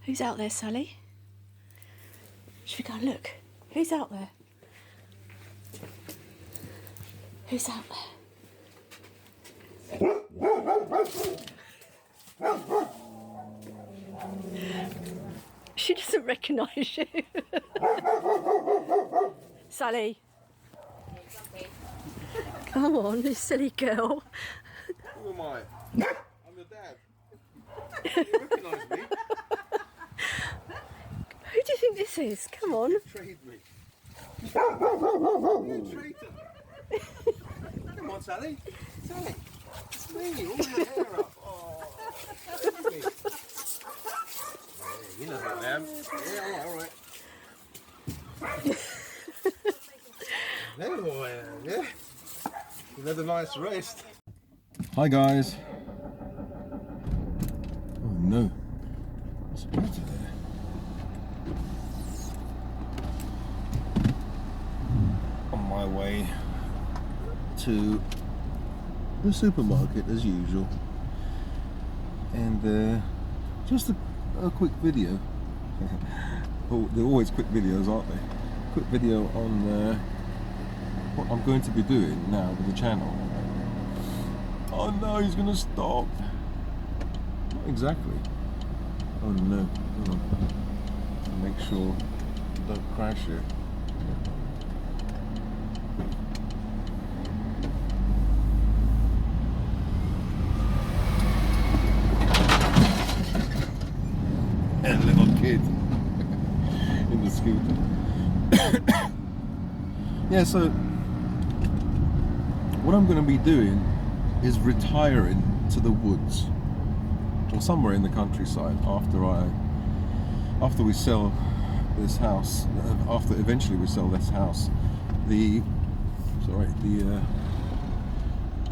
Who's out there, Sally? Should we go and look? Who's out there? Who's out there? She doesn't recognise you. Sally. Come on, you silly girl. Who am I? I'm your dad. You recognise me? Who do you think this is? Come on. You betrayed me. You traitor. Come on, Sally. Sally. It's me. All your hair up. Oh, look at me. Yeah, you know who I am. Yeah, all right. There I am, yeah. You've had a nice rest. Hi guys. Oh no. What's the matter there? On my way to the supermarket as usual. And just a quick video. Oh, they're always quick videos, aren't they? Quick video on what I'm going to be doing now with the channel. Oh no, he's going to stop. Not exactly. Oh no. Hold on. Make sure I don't crash it. And a little kid in the scooter. Yeah, so what I'm going to be doing is retiring to the woods or somewhere in the countryside after we sell this house, after eventually we sell this house.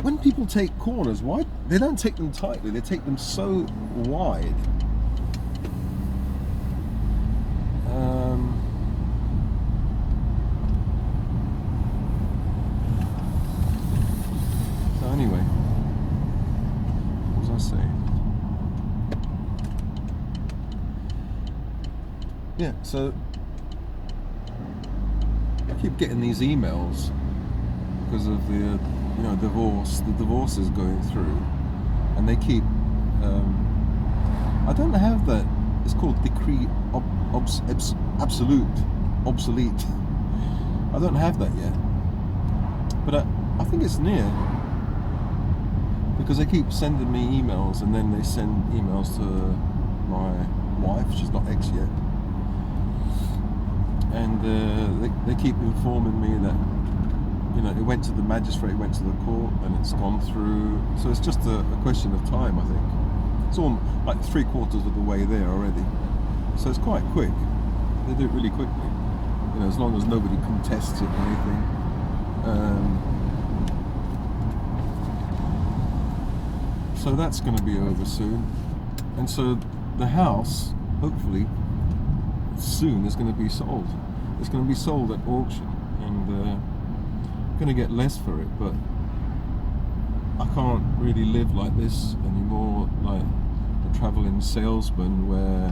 When people take corners, why they don't take them tightly, they take them so wide. Anyway, what was I saying? Yeah, so I keep getting these emails because of the divorce. The divorce is going through, and they keep. I don't have that. It's called decree obsolete. I don't have that yet, but I think it's near. Because they keep sending me emails, and then they send emails to my wife. She's not ex yet, and they keep informing me that it went to the magistrate, went to the court, and it's gone through. So it's just a question of time, I think. It's all like 3/4 of the way there already, so it's quite quick. They do it really quickly, as long as nobody contests it or anything. So that's going to be over soon, and so the house, hopefully, soon is going to be sold. It's going to be sold at auction, and going to get less for it. But I can't really live like this anymore, like a traveling salesman, where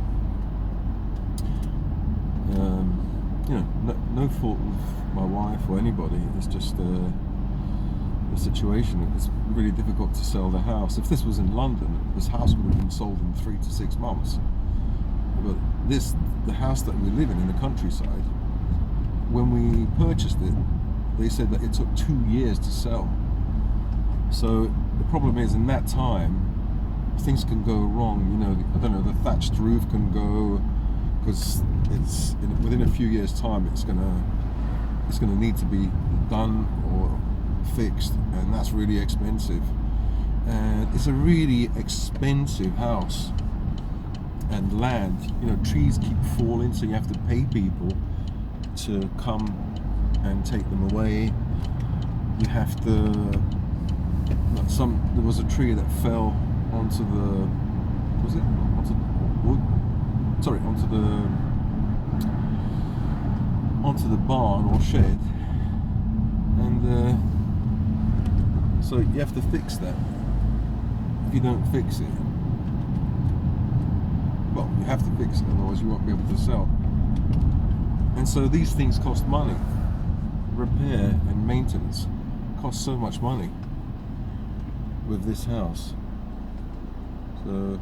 no fault of my wife or anybody. It's just the situation. It's really difficult to sell the house. If this was in London, this house would have been sold in 3 to 6 months. But the house that we live in the countryside, when we purchased it, they said that it took 2 years to sell. So the problem is, in that time, things can go wrong. I don't know, the thatched roof can go, because within a few years' time, it's gonna need to be done or fixed, and that's really expensive. And it's a really expensive house and land. Trees keep falling, so you have to pay people to come and take them away. You have to. There was a tree that fell onto the. Was it onto the wood? Sorry, onto the barn or shed, and. So you have to fix that. If you don't fix it, well, You have to fix it, otherwise you won't be able to sell. And so these things cost money. Repair and maintenance cost so much money with this house. So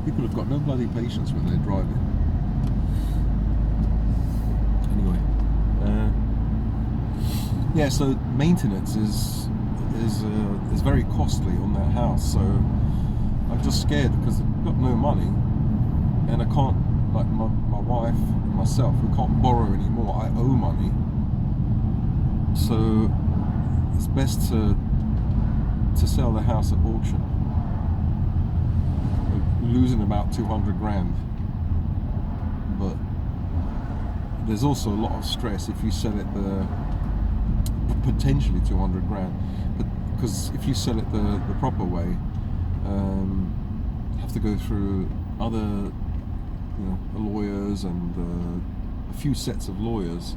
people have got no bloody patience when they're driving. Anyway, yeah. So maintenance is very costly on that house. So I'm just scared because I've got no money, and I can't, like my wife and myself, we can't borrow anymore. I owe money, so it's best to sell the house at auction. Losing about 200 grand, but there's also a lot of stress if you sell it the potentially 200 grand, but because if you sell it the proper way, you have to go through other lawyers and a few sets of lawyers,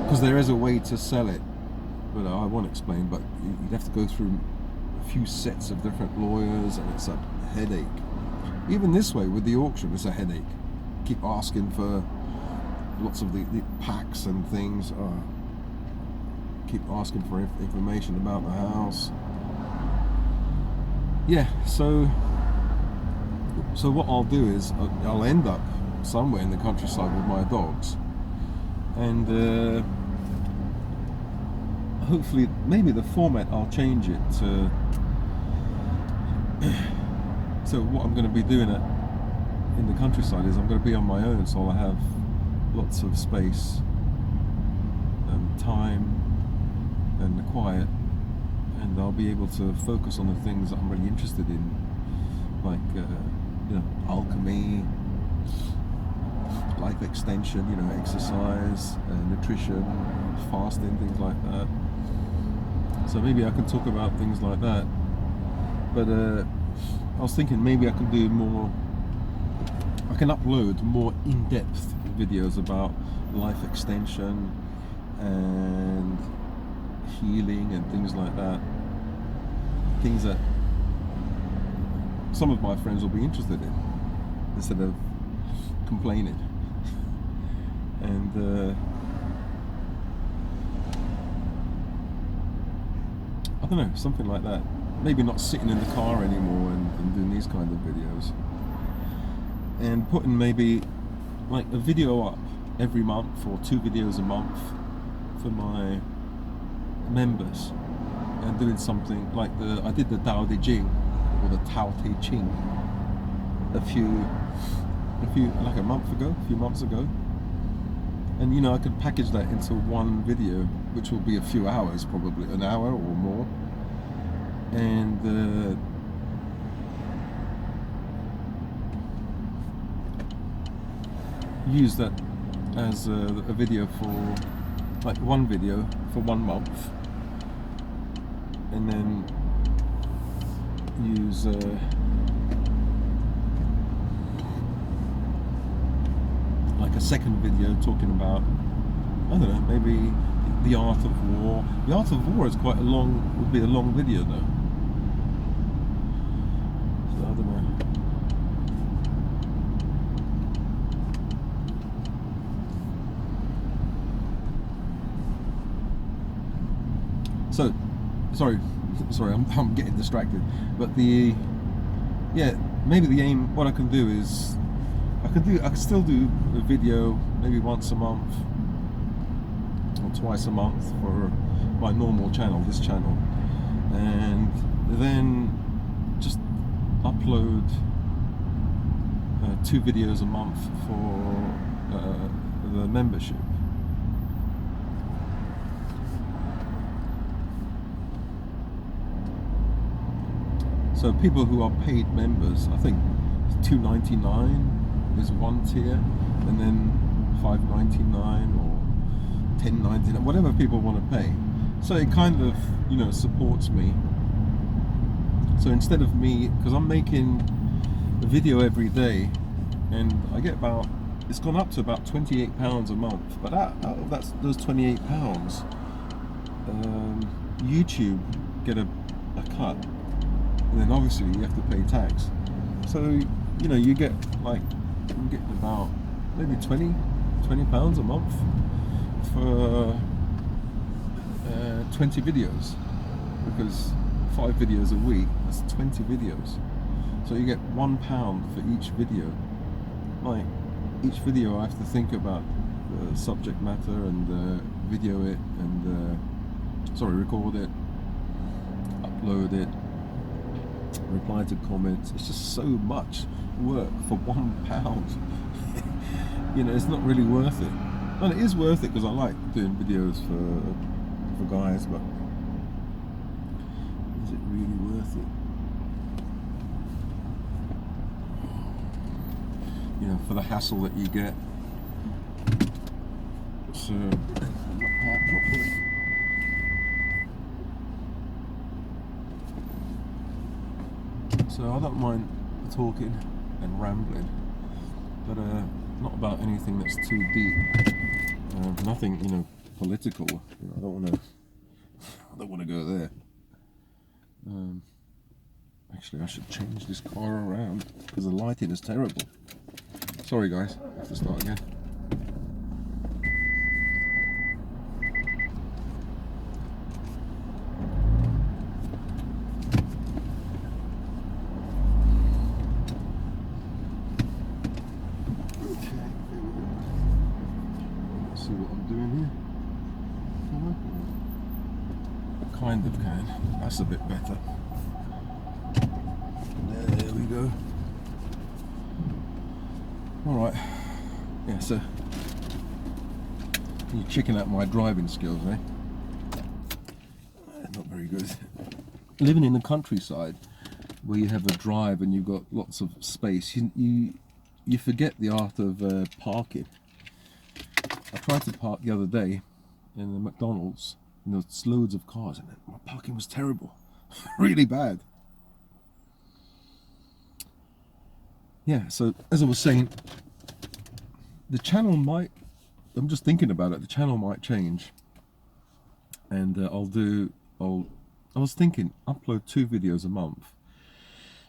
because there is a way to sell it, but I won't explain, but you'd have to go through a few sets of different lawyers, and it's a headache. Even this way with the auction, it's a headache. Keep asking for lots of the packs and things. Keep asking for information about the house. Yeah, so what I'll do is I'll end up somewhere in the countryside with my dogs, and hopefully maybe the format I'll change it to. So what I'm going to be doing in the countryside is I'm going to be on my own, so I'll have lots of space and time and quiet, and I'll be able to focus on the things that I'm really interested in, like alchemy, life extension, exercise, nutrition, fasting, things like that. So maybe I can talk about things like that, but I was thinking maybe I can do more. I can upload more in-depth videos about life extension and healing and things like that. Things that some of my friends will be interested in, instead of complaining. And I don't know, something like that. Maybe not sitting in the car anymore and doing these kind of videos, and putting maybe like a video up every month or 2 videos a month for my members, and doing something like I did the Tao Te Ching or the Tao Te Ching a few like a few months ago, and I could package that into one video, which will be a few hours, probably an hour or more. And use that as a video for, like, one video for 1 month, and then use like a second video talking about, I don't know, maybe the art of war. The art of war is would be a long video though. So I don't know. So, sorry, I'm getting distracted. But maybe the aim, what I can do is, I can still do a video maybe once a month or twice a month for my normal channel, this channel, and then just upload 2 videos a month for the membership. So people who are paid members, I think $2.99 is one tier, and then $5.99 or $10.99, whatever people want to pay. So it kind of, supports me. So instead of me, because I'm making a video every day, and I get about, it's gone up to about £28 a month. But out of those £28, YouTube get a cut, and then obviously you have to pay tax. So you know, you get like, I'm getting about maybe £20 a month for 20 videos, because 5 videos a week, that's 20 videos. So you get £1 for each video. Like, each video I have to think about the subject matter and video it and record it, upload it, reply to comments. It's just so much work for £1. You know, it's not really worth it. And it is worth it because I like doing videos for guys, but is it really worth it? You know, for the hassle that you get. So I don't mind talking and rambling, but not about anything that's too deep. Nothing, you know, political. You know, I don't want to go there. Actually, I should change this car around because the lighting is terrible. Sorry guys, I have to start again. Okay, let's see what I'm doing here. Kind of can. That's a bit better. There we go. Alright. Yeah, so you're checking out my driving skills, eh? Not very good. Living in the countryside where you have a drive and you've got lots of space, you forget the art of parking. I tried to park the other day in the McDonald's, and there's loads of cars in it. My parking was terrible. Really bad. Yeah, so as I was saying, the channel might, I'm just thinking about it, the channel might change. And I was thinking, upload 2 videos a month,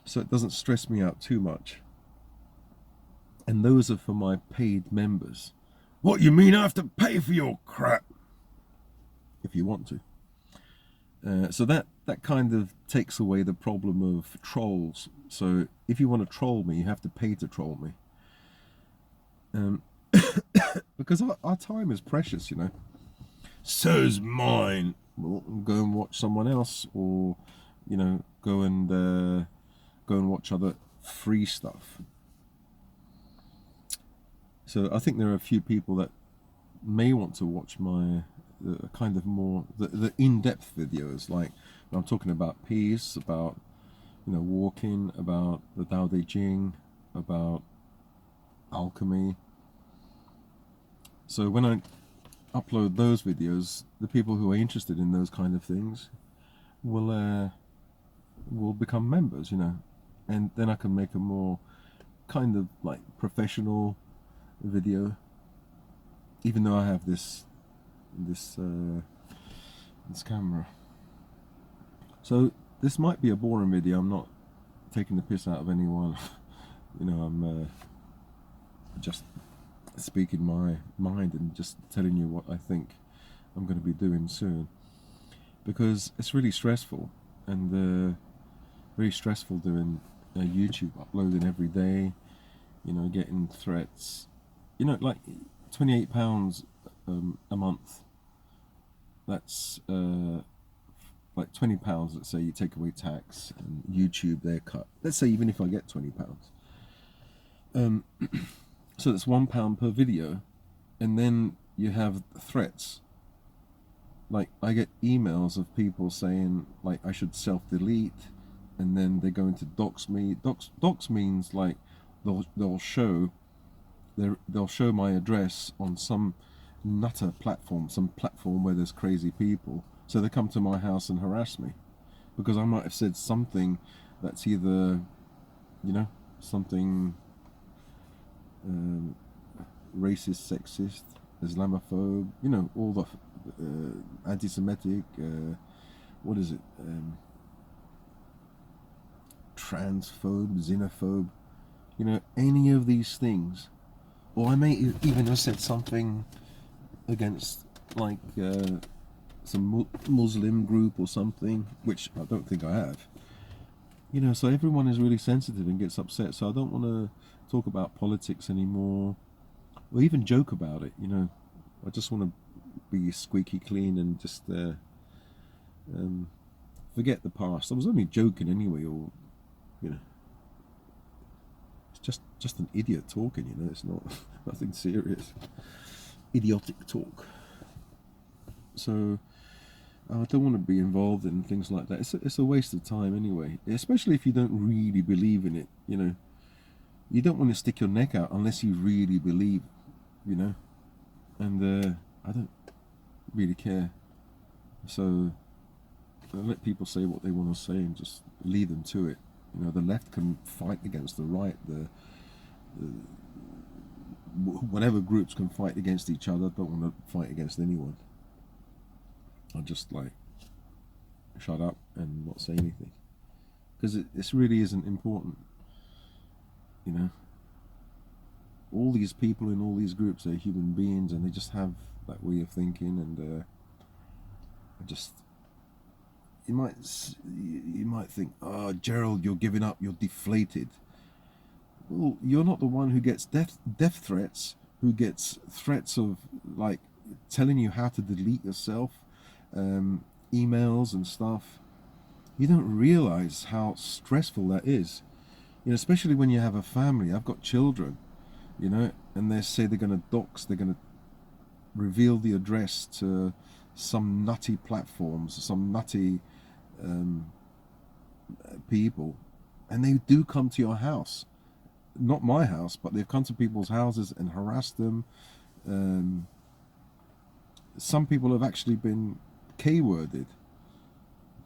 so it doesn't stress me out too much. And those are for my paid members. What, you mean I have to pay for your crap? If you want to. So that kind of takes away the problem of trolls. So if you want to troll me, you have to pay to troll me. Because our time is precious, you know. So's mine. Well, go and watch someone else, or you know, go and watch other free stuff. So I think there are a few people that may want to watch my kind of more the in-depth videos, like I'm talking about peace, about, you know, walking, about the Tao Te Ching, about alchemy. So when I upload those videos, the people who are interested in those kind of things will become members, you know, and then I can make a more kind of like professional video, even though I have this camera. So this might be a boring video. I'm not taking the piss out of anyone. You know, I'm just speaking my mind and just telling you what I think I'm going to be doing soon, because it's really stressful, and very stressful doing YouTube, uploading every day, you know, getting threats, you know, like £28 a month. That's like £20. Let's say you take away tax and YouTube, their cut. Let's say even if I get £20, so that's £1 per video, and then you have threats. Like I get emails of people saying like I should self-delete, and then they're going to dox me. Dox means like they'll show my address on some nutter platform, some platform where there's crazy people. So they come to my house and harass me because I might have said something that's either, you know, something racist, sexist, Islamophobe, you know, all the anti-Semitic, what is it, transphobe, xenophobe, you know, any of these things. Or I may even have said something against, like, some Muslim group or something, which I don't think I have. You know, so everyone is really sensitive and gets upset, so I don't want to talk about politics anymore, or even joke about it, you know. I just want to be squeaky clean and just forget the past. I was only joking anyway, or, you know, it's just an idiot talking, you know, it's not nothing serious. Idiotic talk. So I don't want to be involved in things like that. It's a waste of time anyway, especially if you don't really believe in it, you know. You don't want to stick your neck out unless you really believe, you know. And I don't really care. So I let people say what they want to say and just leave them to it. You know, the left can fight against the right. Whatever groups can fight against each other. I don't want to fight against anyone. I'll just, like, shut up and not say anything, because this really isn't important, you know. All these people in all these groups are human beings, and they just have that way of thinking, and you might think, oh, Gerald, you're giving up, you're deflated. Well, you're not the one who gets death threats, who gets threats of, like, telling you how to delete yourself, emails and stuff. You don't realize how stressful that is, you know, especially when you have a family. I've got children, you know, and they say they're going to dox, they're going to reveal the address to some nutty platforms, some nutty people, and they do come to your house. Not my house, but they've come to people's houses and harassed them. Some people have actually been K-worded.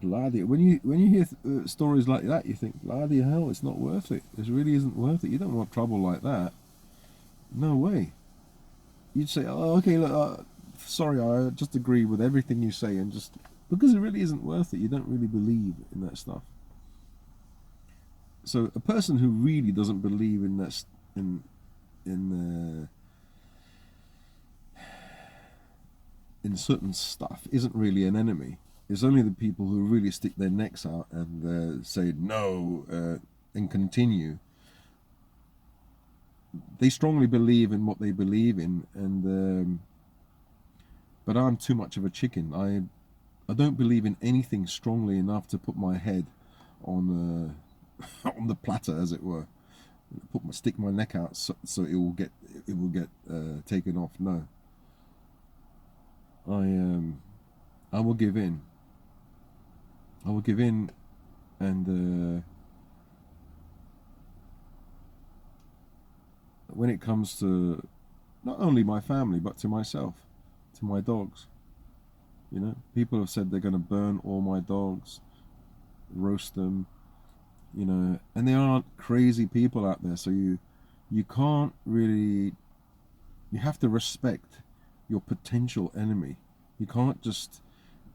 Bloody, when you hear stories like that, you think, bloody hell, it's not worth it. It really isn't worth it. You don't want trouble like that. No way. You'd say, oh, okay, look, sorry, I just agree with everything you say, and just because it really isn't worth it. You don't really believe in that stuff. So a person who really doesn't believe in that, in certain stuff, isn't really an enemy. It's only the people who really stick their necks out and say no and continue. They strongly believe in what they believe in, and but I'm too much of a chicken. I don't believe in anything strongly enough to put my head on on the platter, as it were. Stick my neck out so it will get taken off. No, I will give in. I will give in, and when it comes to not only my family but to myself, to my dogs, you know, people have said they're going to burn all my dogs, roast them, you know, and there aren't crazy people out there, so you can't really, you have to respect your potential enemy. You can't just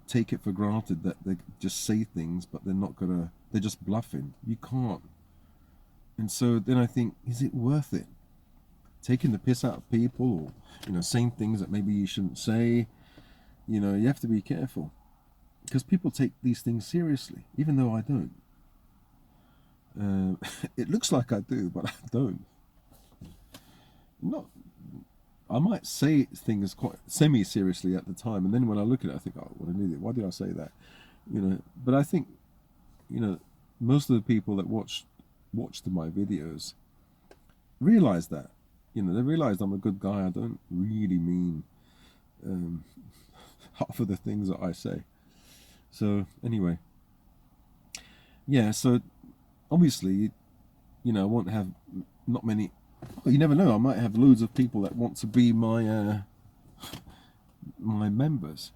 take it for granted that they just say things, but they're just bluffing. You can't. And so then I think, is it worth it? Taking the piss out of people, or, you know, saying things that maybe you shouldn't say. You know, you have to be careful, because people take these things seriously, even though I don't. It looks like I do, but I don't. Not. I might say things quite semi-seriously at the time, and then when I look at it, I think, oh, what an idiot! Why did I say that? You know. But I think, you know, most of the people that watched my videos realize that. You know, they realize I'm a good guy. I don't really mean half of the things that I say. So anyway, yeah. So obviously, you know, I won't have not many. Well, you never know. I might have loads of people that want to be my my members,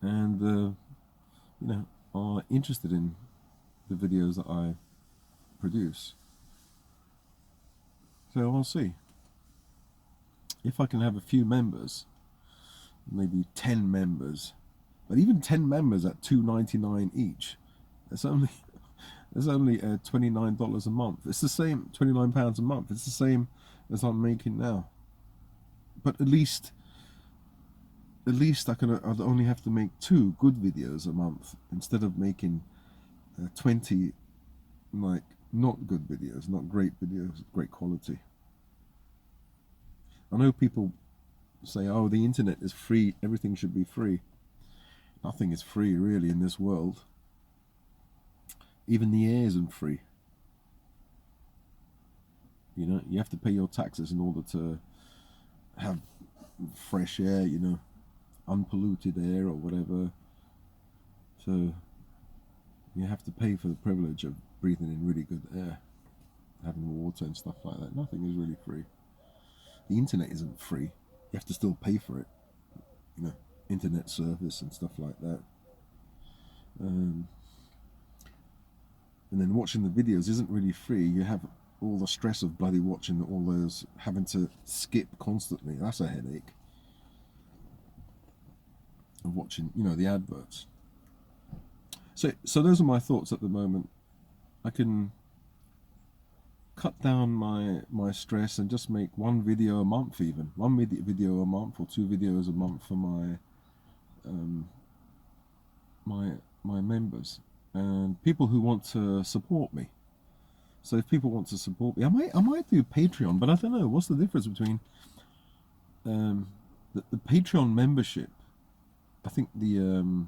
and you know, are interested in the videos that I produce. So I'll see. If I can have a few members, maybe 10 members, but even 10 members at $2.99 each, it's only $29 a month. It's the same, £29 a month. It's the same as I'm making now. But at least I'd only have to make 2 good videos a month instead of making 20 like not good videos, not great videos, great quality. I know people say, oh, the internet is free, everything should be free. Nothing is free really in this world. Even the air isn't free. You know, you have to pay your taxes in order to have fresh air, you know, unpolluted air or whatever. So you have to pay for the privilege of breathing in really good air, having water and stuff like that. Nothing is really free. The internet isn't free. You have to still pay for it, you know, internet service and stuff like that. And then watching the videos isn't really free. You have all the stress of bloody watching all those, having to skip constantly. That's a headache. Of watching, you know, the adverts. So those are my thoughts at the moment. I can cut down my stress and just make 1 video a month, even 1 video a month or 2 videos a month for my my members and people who want to support me. So if people want to support me, I might do Patreon, but I don't know what's the difference between the Patreon membership. I think the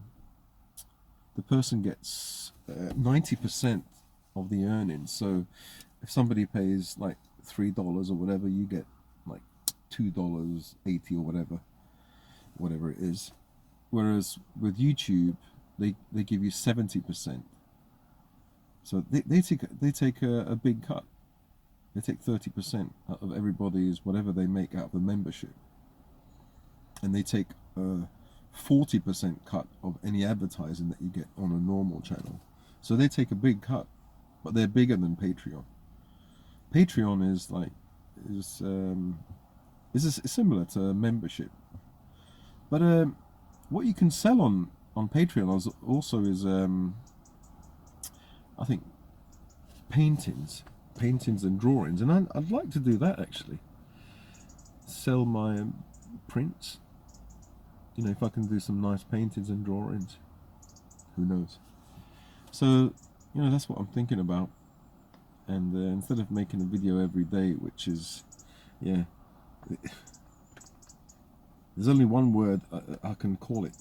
person gets 90% of the earnings. So if somebody pays like $3 or whatever, you get like $2.80 or whatever it is. Whereas with YouTube, they give you 70%. So they take a big cut. They take 30% out of everybody's whatever they make out of the membership, and they take a 40% cut of any advertising that you get on a normal channel. So they take a big cut, but they're bigger than Patreon. Patreon is like is similar to membership, but what you can sell on Patreon also is I think paintings and drawings, and I'd like to do that actually. Sell my prints. You know, if I can do some nice paintings and drawings, who knows? So, you know, that's what I'm thinking about. And instead of making a video every day, which is, yeah, there's only one word I can call it.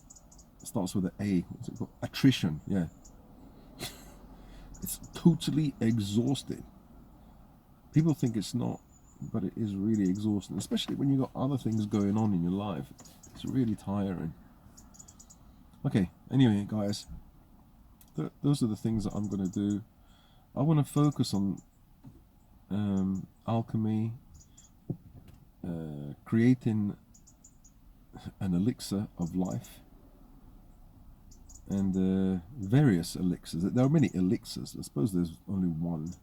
It starts with an A. What's it called? Attrition. Yeah. It's totally exhausting. People think it's not, but it is really exhausting, especially when you've got other things going on in your life. It's really tiring. Okay, anyway, guys, those are the things that I'm going to do. I want to focus on alchemy, creating an elixir of life, and various elixirs. There are many elixirs. I suppose there's only one.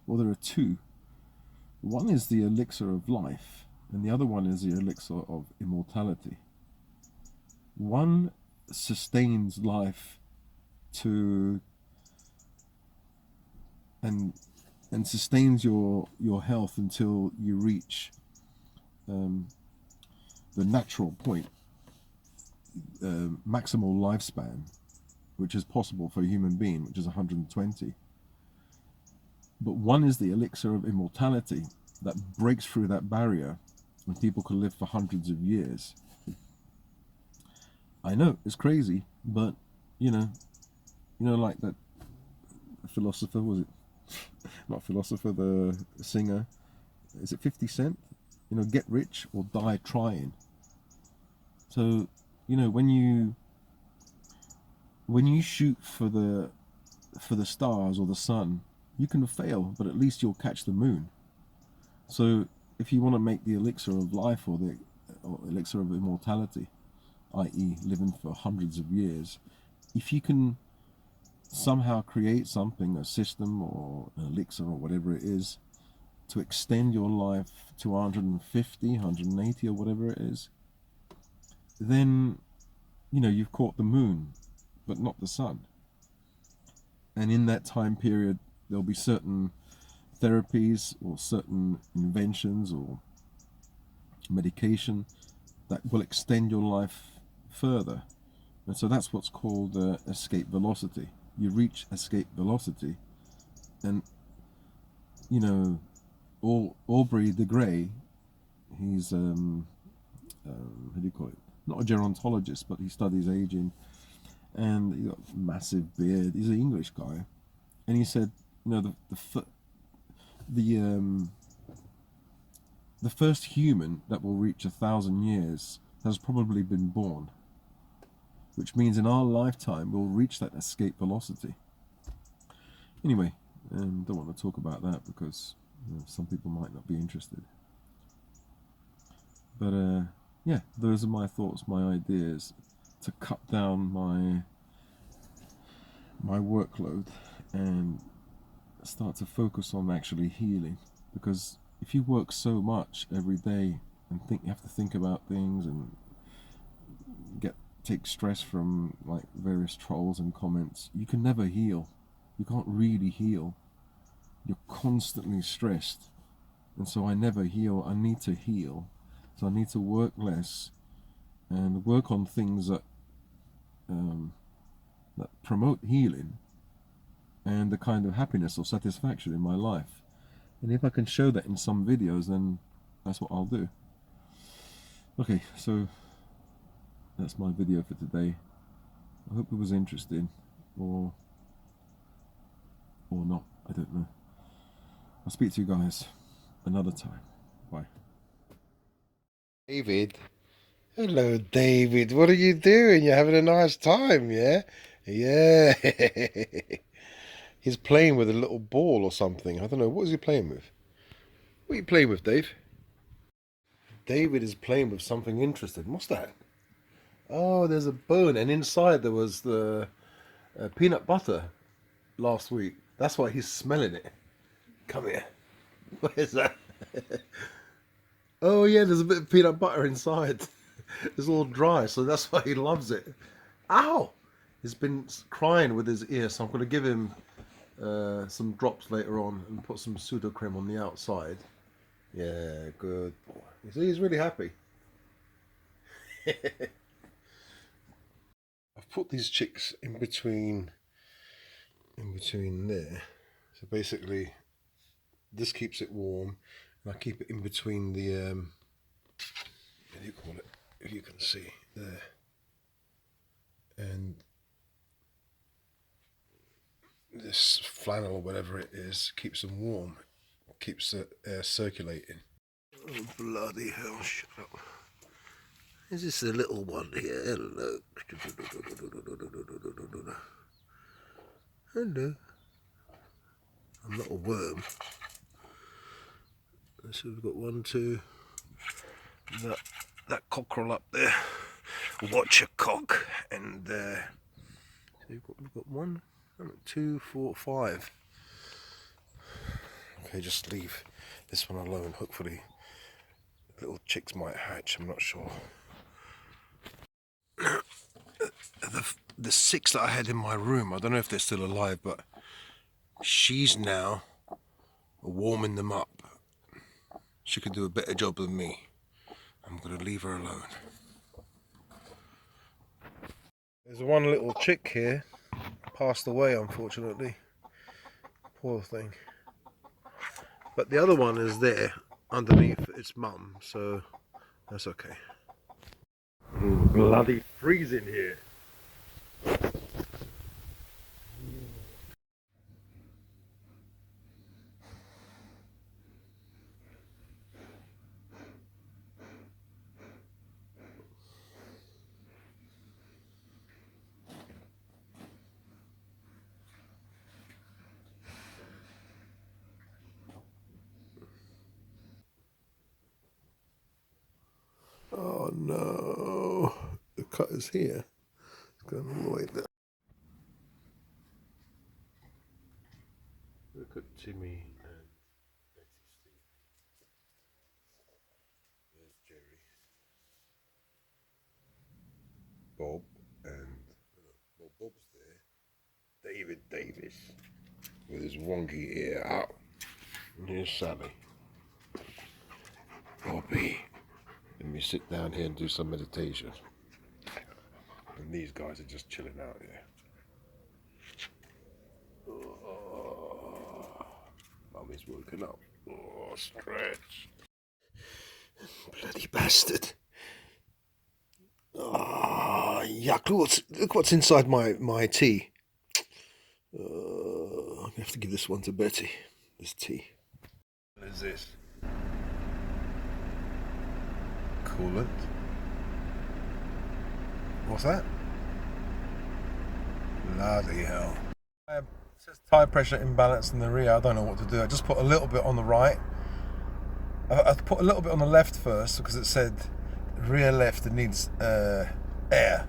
Well, there are 2. One is the elixir of life, and the other one is the elixir of immortality. One sustains life to and sustains your health until you reach the natural point, maximal lifespan, which is possible for a human being, which is 120. But one is the elixir of immortality that breaks through that barrier, and people can live for hundreds of years. I know it's crazy, but you know, like that philosopher, was it? Not philosopher, the singer. Is it 50 Cent? You know, get rich or die trying. So, you know, when you shoot for the stars or the sun, you can fail, but at least you'll catch the moon. So if you want to make the elixir of life or the elixir of immortality, i.e. living for hundreds of years, if you can somehow create something, a system or an elixir or whatever it is, to extend your life to 150, 180 or whatever it is, then, you know, you've caught the moon, but not the sun. And in that time period, there'll be certain therapies or certain inventions or medication that will extend your life further. And so that's what's called escape velocity. You reach escape velocity, and you know, Aubrey de Grey, he's how do you call it? Not a gerontologist, but he studies aging, and he's got a massive beard. He's an English guy, and he said, you know, the first human that will reach 1,000 years has probably been born, which means in our lifetime we'll reach that escape velocity. Anyway, don't want to talk about that because, you know, some people might not be interested. But yeah, those are my thoughts, my ideas to cut down my workload and start to focus on actually healing. Because if you work so much every day and you have to think about things and take stress from like various trolls and comments, you can never heal. You can't really heal. You're constantly stressed, and so I never heal. I need to heal, so I need to work less and work on things that promote healing and the kind of happiness or satisfaction in my life. And if I can show that in some videos, then that's what I'll do. Okay, so that's my video for today. I hope it was interesting, or not. I don't know. I'll speak to you guys another time. Bye. David. Hello, David. What are you doing? You're having a nice time, yeah? Yeah. He's playing with a little ball or something. I don't know. What is he playing with? What are you playing with, Dave? David is playing with something interesting. What's that? Oh, there's a bone, and inside there was the peanut butter last week. That's why he's smelling it. Come here. What is that? Oh yeah, there's a bit of peanut butter inside. It's all dry, so that's why he loves it. Ow! He's been crying with his ear, so I'm going to give him some drops later on and put some pseudo-cream on the outside. Yeah, good boy. You see, he's really happy. I've put these chicks in between there. So basically, this keeps it warm, and I keep it in between the what do you call it? If you can see there, and this flannel or whatever it is keeps them warm, keeps the air circulating. Oh bloody hell! Shut up. Is this the little one here? Hello. Hello. I'm not a worm. So we've got 1, 2. That cockerel up there. Watch a cock. And so we've got 1, 2, 4, 5. Okay, just leave this one alone. Hopefully, little chicks might hatch. I'm not sure. The 6 that I had in my room, I don't know if they're still alive, but she's now warming them up. She can do a better job than me. I'm going to leave her alone. There's one little chick here, passed away unfortunately. Poor thing. But the other one is there underneath its mum, so that's okay. Bloody freezing here. Oh no, the cut is here. It's going all the way there. Look at Timmy and Betty Steve. Bob, and Bob's there. David Davis with his wonky ear out. And here's Sally. Bobby. Let me sit down here and do some meditation. And these guys are just chilling out here. Oh, Mummy's woken up. Oh, stretch. Bloody bastard. Ah, yuck. Look what's inside my tea. I'm going to have to give this one to Betty. This tea. What is this? Coolant. What's that? Bloody hell. It says tire pressure imbalance in the rear. I don't know what to do. I just put a little bit on the right. I put a little bit on the left first because it said rear left, it needs air,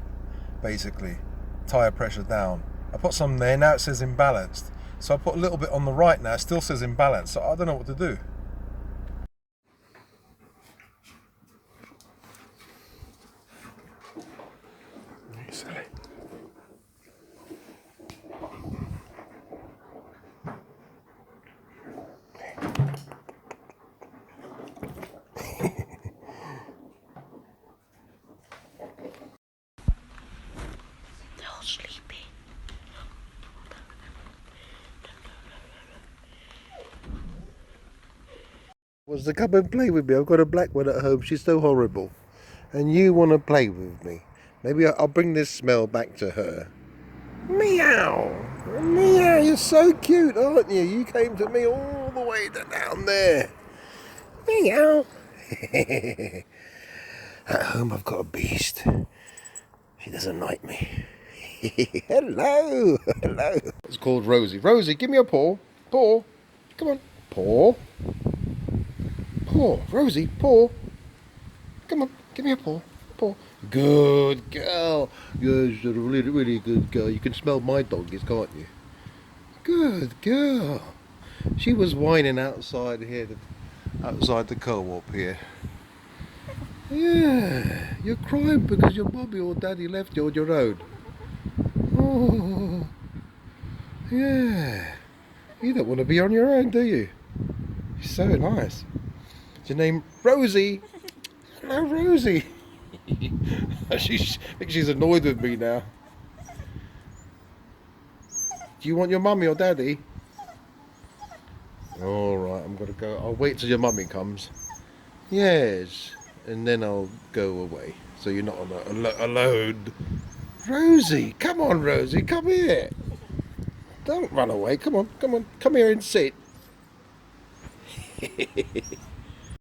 basically. Tire pressure down. I put some there, now it says imbalanced. So I put a little bit on the right now, it still says imbalanced. So I don't know what to do. Silly. Sleepy. Was to come and play with me. I've got a black one at home. She's so horrible. And you want to play with me. Maybe I'll bring this smell back to her. Meow. Meow. You're so cute, aren't you? You came to me all the way down there. Meow. At home I've got a beast. She doesn't like me. Hello. Hello. It's called Rosie. Rosie, give me a paw. Paw. Come on. Paw. Paw. Rosie, paw. Come on. Give me a paw. Paw. Good girl. You're a really, really good girl. You can smell my doggies, can't you? Good girl. She was whining outside here, outside the co-op here. Yeah. You're crying because your mummy or daddy left you on your own. Oh, yeah. You don't want to be on your own, do you? You're so nice. Is your name Rosie? Hello, Rosie. I think she's annoyed with me now. Do you want your mummy or daddy? All right, I'm gonna go. I'll wait till your mummy comes. Yes, and then I'll go away. So you're not alone. Rosie, come on, Rosie, come here. Don't run away. Come on, come on, come here and sit.